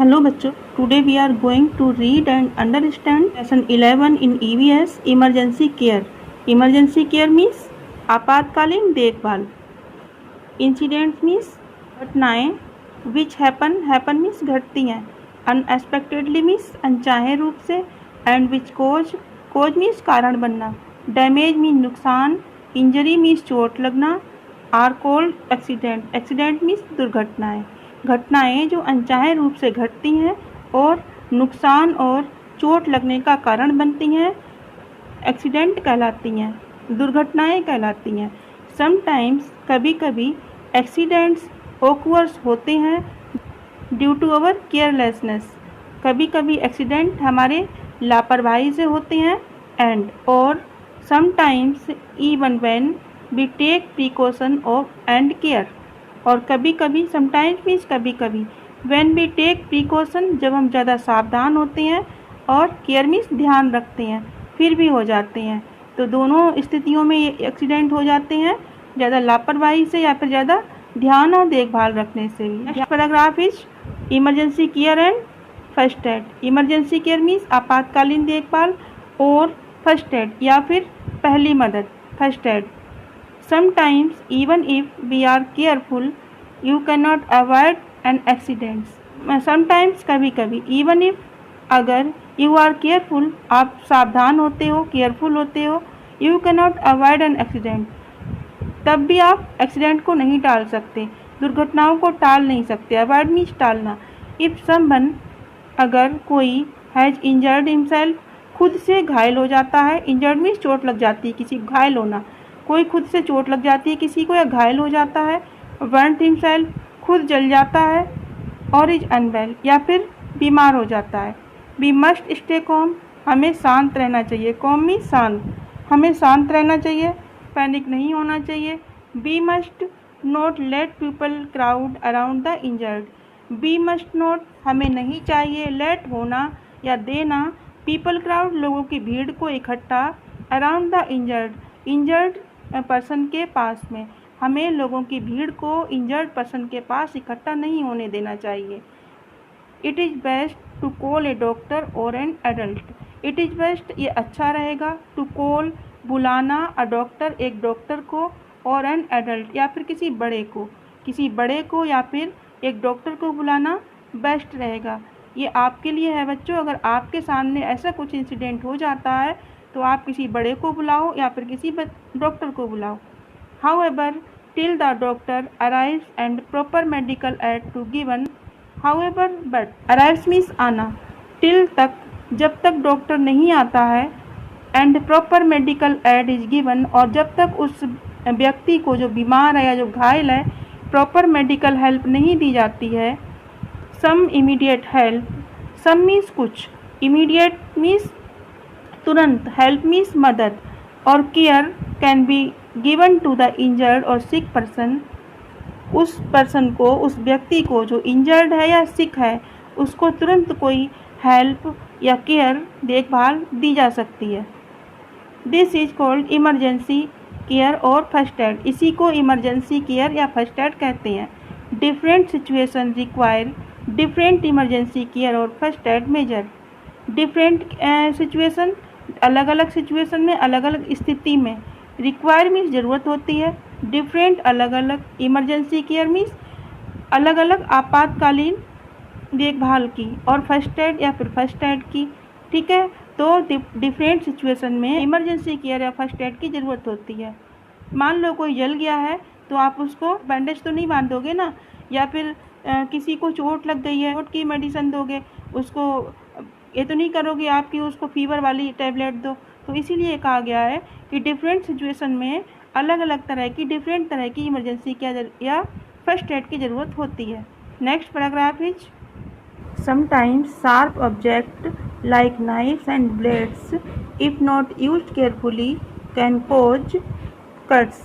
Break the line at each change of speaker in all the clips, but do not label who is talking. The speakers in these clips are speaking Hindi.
Hello बच्चों, today we are going to read and understand lesson 11 in EVS emergency care. Emergency care means आपातकालीन देखभाल. Incidents means घटनाएं. Which happen means घटती हैं. Unexpectedly means अनचाहे रूप से. And which cause means कारण बनना. Damage means नुकसान. Injury means चोट लगना. Are called accident. Accident means दुर्घटनाएं. घटनाएं जो अनचाहे रूप से घटती हैं और नुकसान और चोट लगने का कारण बनती हैं एक्सीडेंट कहलाती हैं, दुर्घटनाएं कहलाती हैं. समटाइम्स कभी कभी एक्सीडेंट्स ओकर्स होते हैं ड्यू टू अवर केयरलेसनेस. कभी कभी एक्सीडेंट हमारे लापरवाही से होते हैं एंड और sometimes even when we take precaution of and care. और कभी कभी समटाइम्स मीन्स कभी कभी, व्हेन वी टेक प्रिकॉशन जब हम ज़्यादा सावधान होते हैं और केयर मीन्स ध्यान रखते हैं फिर भी हो जाते हैं. तो दोनों स्थितियों में ये एक्सीडेंट हो जाते हैं, ज़्यादा लापरवाही से या फिर ज़्यादा ध्यान और देखभाल रखने से भी. Next paragraph is emergency care and first aid. Emergency care means आपातकालीन देखभाल और फर्स्ट एड या फिर पहली मदद first aid. Sometimes even if we are careful, you cannot avoid an accident. Sometimes कभी कभी even if अगर you are careful आप सावधान होते हो केयरफुल होते हो, you cannot avoid an accident तब भी आप एक्सीडेंट को नहीं टाल सकते, दुर्घटनाओं को टाल नहीं सकते. अवॉइड मीन्स टालना. If someone अगर कोई हैज़ इंजर्ड हिमसेल्फ खुद से घायल हो जाता है. इंजर्ड मीन्स चोट लग जाती है, किसी घायल होना, कोई खुद से चोट लग जाती है किसी को या घायल हो जाता है. बर्न्ड हिमसेल्फ खुद जल जाता है और इज अनवेल या फिर बीमार हो जाता है. वी मस्ट स्टे कॉम हमें शांत रहना चाहिए. कॉम मीन्स शांत, हमें शांत रहना चाहिए, पैनिक नहीं होना चाहिए. We must not let people crowd around the injured. We must not हमें नहीं चाहिए, लेट होना या देना, पीपल क्राउड लोगों की भीड़ को इकट्ठा, अराउंड द इंजर्ड पर्सन के पास में, हमें लोगों की भीड़ को इंजर्ड पर्सन के पास इकट्ठा नहीं होने देना चाहिए. It is best to call a doctor और an adult. It is best ये अच्छा रहेगा, टू कॉल बुलाना, अ डॉक्टर एक डॉक्टर को, और एन एडल्ट या फिर किसी बड़े को या फिर एक डॉक्टर को बुलाना बेस्ट रहेगा. ये आपके लिए है बच्चों. अगर आपके सामने ऐसा कुछ इंसिडेंट हो जाता है तो आप किसी बड़े को बुलाओ या फिर किसी डॉक्टर को बुलाओ. However till the doctor arrives and proper medical aid to given. However but arrives means आना, टिल तक जब तक डॉक्टर नहीं आता है, and proper medical aid is given और जब तक उस व्यक्ति को जो बीमार है या जो घायल है प्रॉपर मेडिकल हेल्प नहीं दी जाती है. Some immediate help, some means कुछ, इमीडिएट मीन्स तुरंत, हेल्प मीन्स मदद, और care can be given to the injured और सिक पर्सन. उस पर्सन को, उस व्यक्ति को जो इंजर्ड है या सिक है उसको तुरंत कोई हेल्प या केयर देखभाल दी जा सकती है. This is called emergency care और फर्स्ट एड. इसी को इमरजेंसी केयर या फर्स्ट एड कहते हैं. Different situation require different emergency care और first aid measure. Different situation अलग अलग सिचुएशन में, अलग अलग स्थिति में. रिक्वायर मीन्स ज़रूरत होती है, डिफरेंट अलग अलग, इमरजेंसी केयर मीन्स अलग अलग आपातकालीन देखभाल की, और फर्स्ट एड या फिर फर्स्ट एड की. ठीक है, तो डिफरेंट सिचुएशन में इमरजेंसी केयर या फर्स्ट एड की ज़रूरत होती है. मान लो कोई जल गया है तो आप उसको बैंडेज तो नहीं बांधोगे ना, या फिर किसी को चोट लग गई है, चोट की मेडिसिन दोगे उसको, ये तो नहीं करोगे आप कि उसको फीवर वाली टैबलेट दो. तो इसीलिए कहा गया है कि डिफरेंट सिचुएशन में अलग अलग तरह की डिफरेंट तरह की इमरजेंसी या फर्स्ट एड की ज़रूरत होती है. Next paragraph is sometimes sharp object like knifes and blades if not used carefully can cause cuts.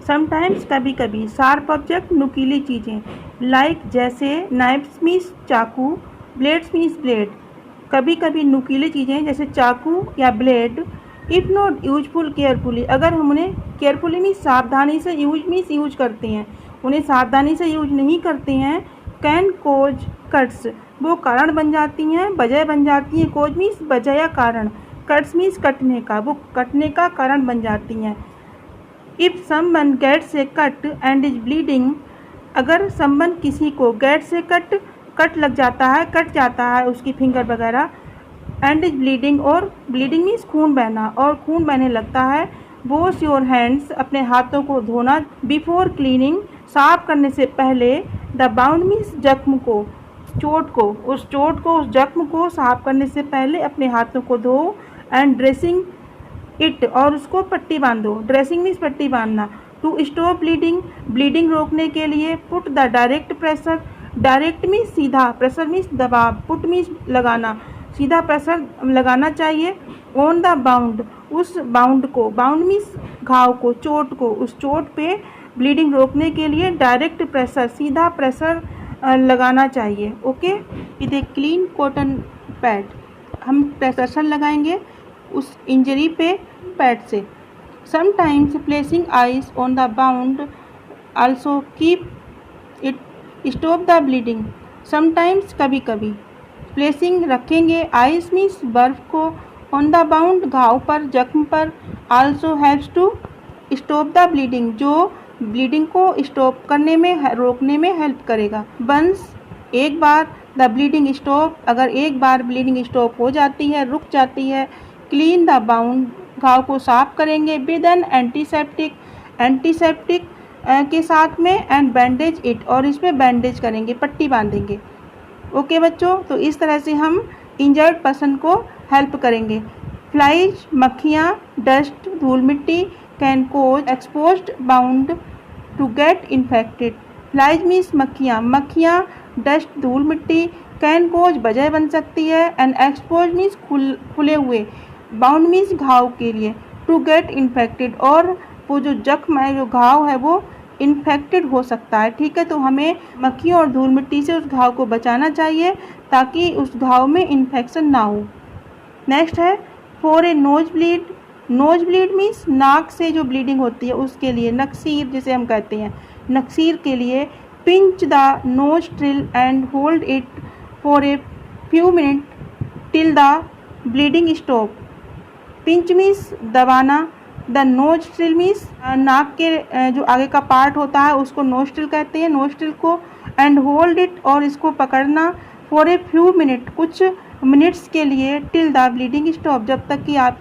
Sometimes कभी कभी, शार्प ऑब्जेक्ट नुकीली चीज़ें, लाइक जैसे, नाइफ्स मीन्स चाकू, ब्लेड्स मीन्स ब्लेड, कभी कभी नुकीली चीज़ें जैसे चाकू या blade. If not useful carefully अगर हम उन्हें केयरफुली मीन्स सावधानी से, यूज मीन्स यूज करते हैं, उन्हें सावधानी से यूज नहीं करते हैं, कैन कोज कट्स, वो कारण बन जाती हैं, वजह बन जाती हैं। कोज मीन्स वजह या कारण, कट्स मीन्स कटने का, वो कटने का कारण बन जाती हैं। If someone gets a cut and is bleeding, अगर समवन किसी को गेट्स ए कट लग जाता है, कट जाता है उसकी फिंगर वगैरह, एंड इज ब्लीडिंग, और ब्लीडिंग मीन्स खून बहना, और खून बहने लगता है। वॉश योर हैंड्स, अपने हाथों को धोना। बिफोर क्लीनिंग, साफ करने से पहले। द बाउंड मीन्स जख्म को, चोट को, उस जख्म को साफ करने से पहले अपने हाथों को धो। एंड ड्रेसिंग इट, और उसको पट्टी बांधो। ड्रेसिंग मीन्स पट्टी बांधना। टू स्टॉप ब्लीडिंग, ब्लीडिंग रोकने के लिए। Put the direct pressure, direct means सीधा, प्रेशर मीन्स दबाव, पुट मीन्स लगाना, सीधा प्रेशर लगाना चाहिए। ऑन द बाउंड, उस बाउंड को, बाउंड मीन्स घाव को, चोट को, उस चोट पे ब्लीडिंग रोकने के लिए डायरेक्ट प्रेशर, सीधा प्रेशर लगाना चाहिए। Okay, with a clean cotton pad, हम प्रेशर लगाएंगे उस इंजरी पे पैड से। Sometimes placing ice on the bound also keep it, stop the bleeding. Sometimes, कभी कभी। प्लेसिंग, रखेंगे। आइस मीन्स बर्फ को, ऑन द बाउंड, घाव पर, जख्म पर। Also helps to stop the bleeding, जो ब्लीडिंग को स्टॉप करने में, रोकने में हेल्प करेगा। वंस, एक बार। द ब्लीडिंग स्टॉप, अगर एक बार ब्लीडिंग स्टॉप हो जाती है, रुक जाती है। क्लीन द बाउंड, घाव को साफ करेंगे। विद एन एंटीसेप्टिक, एंटीसेप्टिक के साथ में। एंड बैंडेज इट, और इसमें बैंडेज करेंगे, पट्टी बांधेंगे। ओके बच्चों, तो इस तरह से हम इंजर्ड पर्सन को हेल्प करेंगे। फ्लाइज, मक्खियाँ। डस्ट, धूल मिट्टी। Can cause exposed bound to get infected. Flies means मक्खियाँ, मक्खियाँ। डस्ट, धूल मिट्टी। कैन कोज, वजह बन सकती है। एंड एक्सपोज मीन्स खुले हुए। बाउंड मीन्स घाव के लिए। टू गेट इन्फेक्टेड, और वो जो जख्म है, जो घाव है, वो इन्फेक्टेड हो सकता है। ठीक है, तो हमें मक्खियों और धूल मिट्टी से उस घाव को बचाना चाहिए ताकि उस घाव में इन्फेक्शन ना हो। नेक्स्ट है for a nose bleed. Nose bleed means नाक से जो ब्लीडिंग होती है उसके लिए, नक्सीर जिसे हम कहते हैं, नक्सीर के लिए। Pinch the nostril and hold it for a few minute till the bleeding stop. Pinch means दबाना। द नोस्ट्रिल मीन्स नाक के जो आगे का पार्ट होता है उसको नोस्ट्रिल कहते हैं, नोस्ट्रिल को। एंड होल्ड इट, और इसको पकड़ना। फॉर ए फ्यू मिनट, कुछ मिनट्स के लिए। टिल द ब्लीडिंग स्टॉप, जब तक कि आप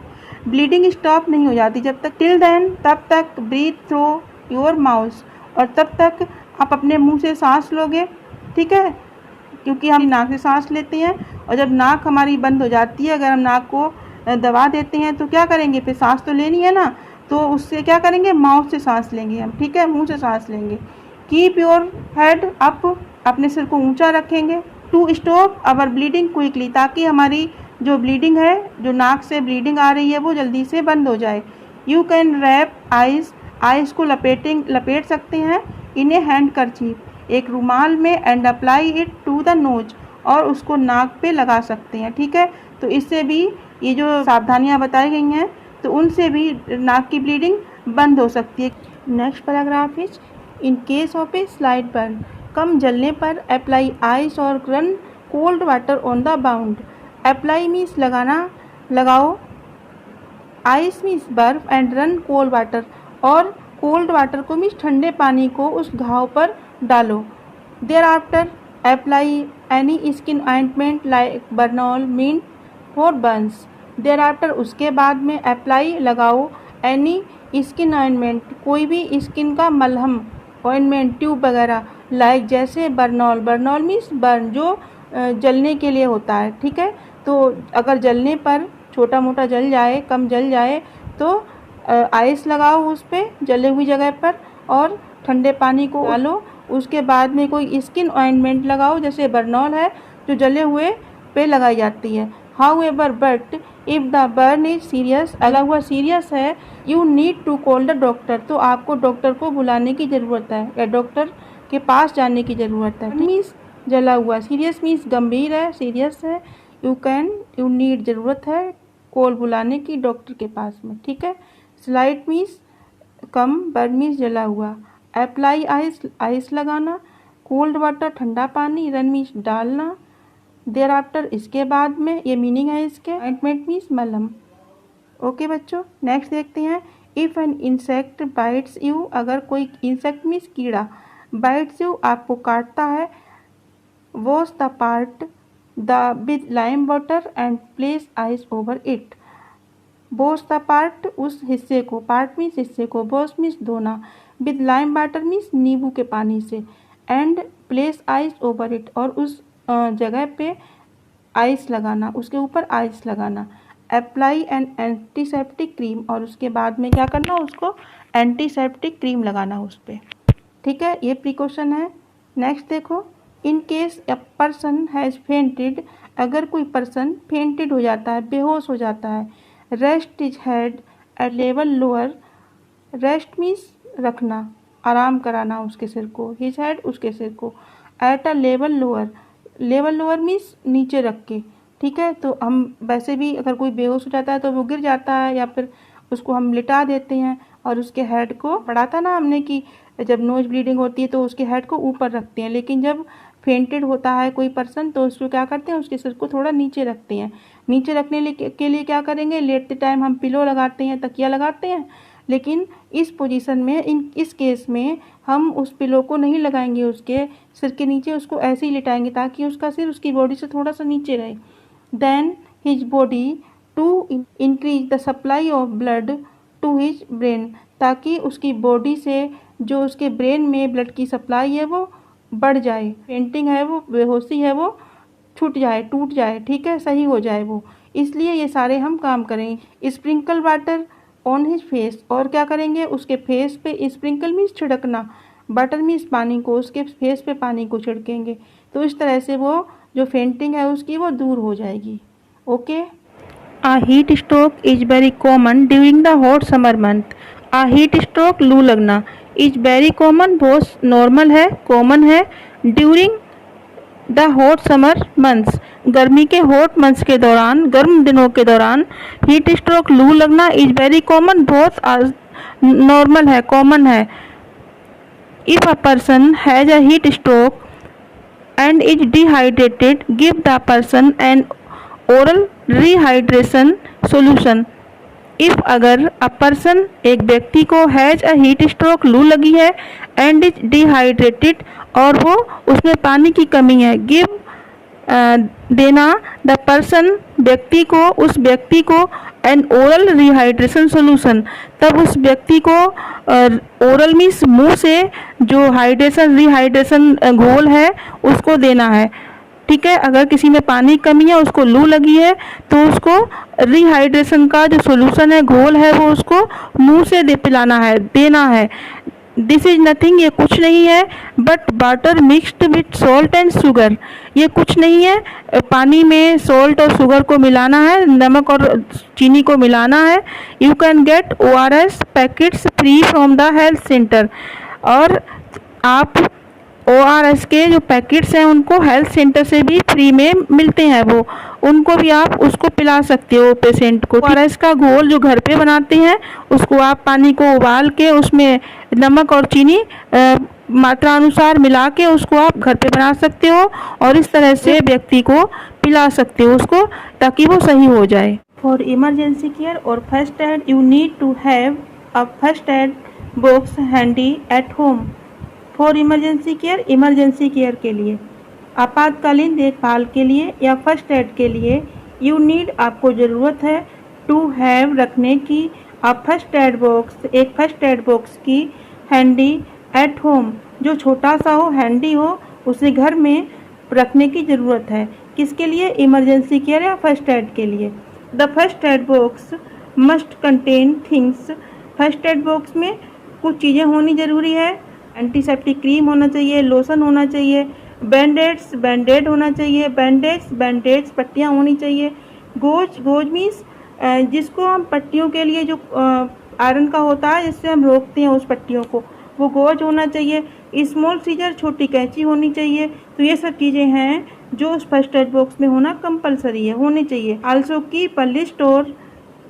ब्लीडिंग स्टॉप नहीं हो जाती, जब तक। टिल देन, तब तक। ब्रीथ थ्रू योर माउथ, और तब तक आप अपने मुंह से सांस लोगे। ठीक है, क्योंकि हम नाक से सांस लेते हैं, और जब नाक हमारी बंद हो जाती है, अगर हम नाक को दबा देते हैं तो क्या करेंगे, फिर सांस तो लेनी है ना, तो उससे क्या करेंगे, माउथ से सांस लेंगे हम। ठीक है, मुंह से सांस लेंगे। कीप योर हेड अप, अपने सिर को ऊंचा रखेंगे। To stop our bleeding quickly, ताकि हमारी जो ब्लीडिंग है, जो नाक से ब्लीडिंग आ रही है, वो जल्दी से बंद हो जाए। You can wrap eyes, eyes को लपेट सकते हैं। इन ए हैंड करचीफ, एक रुमाल में। And apply it to the nose, और उसको नाक पे लगा सकते हैं। ठीक है, तो इससे भी ये जो सावधानियां बताई गई हैं, तो उनसे भी नाक की ब्लीडिंग बंद हो सकती है। Next paragraph is in case of a slight burn, कम जलने पर अप्लाई आइस और run cold water on the wound. Apply means लगाना, लगाओ। आइस मीन्स बर्फ। एंड रन कोल्ड वाटर, और कोल्ड वाटर को मीन्स ठंडे पानी को उस घाव पर डालो। Thereafter apply any skin ointment like Burnol, meant for burns. Thereafter, उसके बाद में। अप्लाई, लगाओ। एनी स्किन ऑइंटमेंट, कोई भी स्किन का मलहम, ऑइंटमेंट, ट्यूब वगैरह। लाइक, जैसे बर्नॉल, बर्नॉल मीन्स बर्न, जो जलने के लिए होता है। ठीक है, तो अगर जलने पर छोटा मोटा जल जाए, कम जल जाए, तो आइस लगाओ उस पर, जले हुई जगह पर, और ठंडे पानी को डालो। उसके बाद में कोई स्किन ऑइंटमेंट लगाओ, जैसे बर्नॉल है जो जले हुए पे लगाई जाती है। However, but if the burn is serious, अगर हुआ सीरियस है, you need to call the doctor, तो आपको डॉक्टर को बुलाने की ज़रूरत है, या डॉक्टर के पास जाने की ज़रूरत है। मीन्स जला हुआ, सीरियस मीन्स गंभीर है, सीरियस है। यू नीड, ज़रूरत है, कॉल, बुलाने की, डॉक्टर के पास में। ठीक है, स्लाइट मीन्स कम, बर्न मीन्स जला हुआ। अप्लाई आइस, आइस लगाना। कोल्ड वाटर ठंडा पानी, रन मीन्स डालना, देयर आफ्टर इसके बाद में, ये मीनिंग है इसके। ऑइंटमेंट मीन्स मलहम। ओके बच्चों, नेक्स्ट देखते हैं। If an insect bytes you, अगर कोई इंसेक्ट मीन्स कीड़ा, बाइट्स यू आपको काटता है, wash the part with lime water and place ice over it. Wash the part उस हिस्से को, पार्ट मीन्स हिस्से को, वॉश मीन्स धोना, विद लाइम वाटर मीन्स नींबू के पानी से, and place ice over it और उस जगह पे आइस लगाना, उसके ऊपर आइस लगाना। अप्लाई एन एंटीसेप्टिक क्रीम, और उसके बाद में क्या करना, उसको एंटीसेप्टिक क्रीम लगाना उस पर। ठीक है, ये प्रिकॉशन है। नेक्स्ट देखो, in case a person has fainted, अगर कोई पर्सन फेंटेड हो जाता है, बेहोश हो जाता है, rest is head at level lower, rest means रखना, आराम कराना उसके सिर को, हिज हेड उसके सिर को, at a level lower, level lower means नीचे रख के। ठीक है, तो हम वैसे भी अगर कोई बेहोश हो जाता है तो वो गिर जाता है, या फिर उसको हम लिटा देते हैं और उसके हेड को, पढ़ा था ना हमने कि जब नोज ब्लीडिंग होती है तो उसके हेड को ऊपर रखते हैं, लेकिन जब फेंटेड होता है कोई पर्सन तो उसको क्या करते हैं, उसके सिर को थोड़ा नीचे रखते हैं। नीचे रखने के लिए क्या करेंगे, लेटते टाइम हम पिलो लगाते हैं, तकिया लगाते हैं, लेकिन इस पोजीशन में, इस केस में हम उस पिलो को नहीं लगाएंगे उसके सिर के नीचे, उसको ऐसे ही लिटाएंगे ताकि उसका सिर उसकी बॉडी से थोड़ा सा नीचे रहे। Then his body to increase the supply of blood to his brain, ताकि उसकी बॉडी से जो उसके ब्रेन में ब्लड की सप्लाई है वो बढ़ जाए, फेंटिंग है वो, बेहोशी है वो छूट जाए, टूट जाए, ठीक है, सही हो जाए वो। इसलिए ये सारे हम काम करें। Sprinkle water on his face, और क्या करेंगे, उसके फेस पे, स्प्रिंकल मीन्स छिड़कना, वाटर मीन्स पानी को, उसके फेस पे पानी को छिड़केंगे, तो इस तरह से वो जो फेंटिंग है उसकी वो दूर हो जाएगी। Okay. A heat stroke is very common during the hot summer month. A heat stroke, लू लगना, इज वेरी कॉमन, बहुत नॉर्मल है, कॉमन है, during the hot summer months, गर्मी के हॉट मंथ्स के दौरान, गर्म दिनों के दौरान हीट स्ट्रोक, लू लगना इज वेरी कॉमन, बहुत नॉर्मल है, कॉमन है। If a person has a heat stroke and is dehydrated, give the person N oral rehydration solution. If, अगर, अ पर्सन, एक व्यक्ति को, हैज़ अ हीट स्ट्रोक, लू लगी है, एंड इज डिहाइड्रेटेड, और वो उसमें पानी की कमी है, गिव देना, द पर्सन, व्यक्ति को, उस व्यक्ति को, एन ओरल रिहाइड्रेशन सोल्यूशन, तब उस व्यक्ति को ओरल मीन्स मुंह से जो हाइड्रेशन रिहाइड्रेशन घोल है उसको देना है। ठीक है, अगर किसी में पानी कमी है, उसको लू लगी है, तो उसको रिहाइड्रेशन का जो सोल्यूशन है, घोल है, वो उसको मुंह से पिलाना है, देना है। दिस इज नथिंग, ये कुछ नहीं है, but water mixed with salt and sugar, ये कुछ नहीं है, पानी में सॉल्ट और शुगर को मिलाना है, नमक और चीनी को मिलाना है। You can get ORS packets free from the health centre, और आप ORS के जो पैकेट्स हैं उनको हेल्थ सेंटर से भी फ्री में मिलते हैं, वो उनको भी आप उसको पिला सकते हो पेशेंट को। ORS का घोल जो घर पे बनाते हैं उसको आप पानी को उबाल के उसमें नमक और चीनी मात्रा अनुसार मिला के उसको आप घर पे बना सकते हो, और इस तरह से व्यक्ति को पिला सकते हो उसको, ताकि वो सही हो जाए। फॉर इमरजेंसी केयर और first aid, you need to have a first aid box handy at home. For emergency care, emergency care के लिए, आपातकालीन देखभाल के लिए या फर्स्ट एड के लिए, यू नीड, आपको ज़रूरत है, टू हैव, रखने की, अ फर्स्ट एड बॉक्स, एक फर्स्ट एड बॉक्स की, हैंडी एट होम, जो छोटा सा हो, हैंडी हो, उसे घर में रखने की ज़रूरत है। किसके लिए, इमरजेंसी केयर या फर्स्ट एड के लिए। The first aid box must contain things, first aid box में कुछ चीज़ें होनी ज़रूरी है, एंटीसेप्टिक क्रीम होना चाहिए, लोशन होना चाहिए, बैंडेड्स, बैंडेड होना चाहिए, बैंडेज पट्टियाँ होनी चाहिए, गोज मीन्स जिसको हम पट्टियों के लिए जो आयरन का होता है जिससे हम रोकते हैं उस पट्टियों को, वो गोज होना चाहिए, स्मॉल सीजर, छोटी कैंची होनी चाहिए। तो ये सब चीज़ें हैं जो उस फर्स्ट एड बॉक्स में होना कंपलसरी है, होनी चाहिए। आल्सो कीप अ लिस्ट और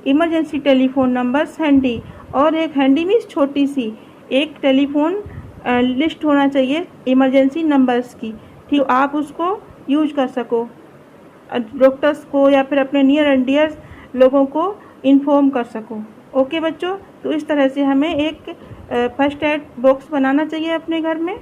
इमरजेंसी टेलीफोन नंबर्स हैंडी, और एक हैंडी मीन्स छोटी सी, एक टेलीफोन लिस्ट होना चाहिए इमरजेंसी नंबर्स की, ठीक, तो आप उसको यूज कर सको, डॉक्टर्स को या फिर अपने नियर एंड डियर लोगों को इन्फॉर्म कर सको। ओके बच्चों, तो इस तरह से हमें एक फर्स्ट एड बॉक्स बनाना चाहिए अपने घर में।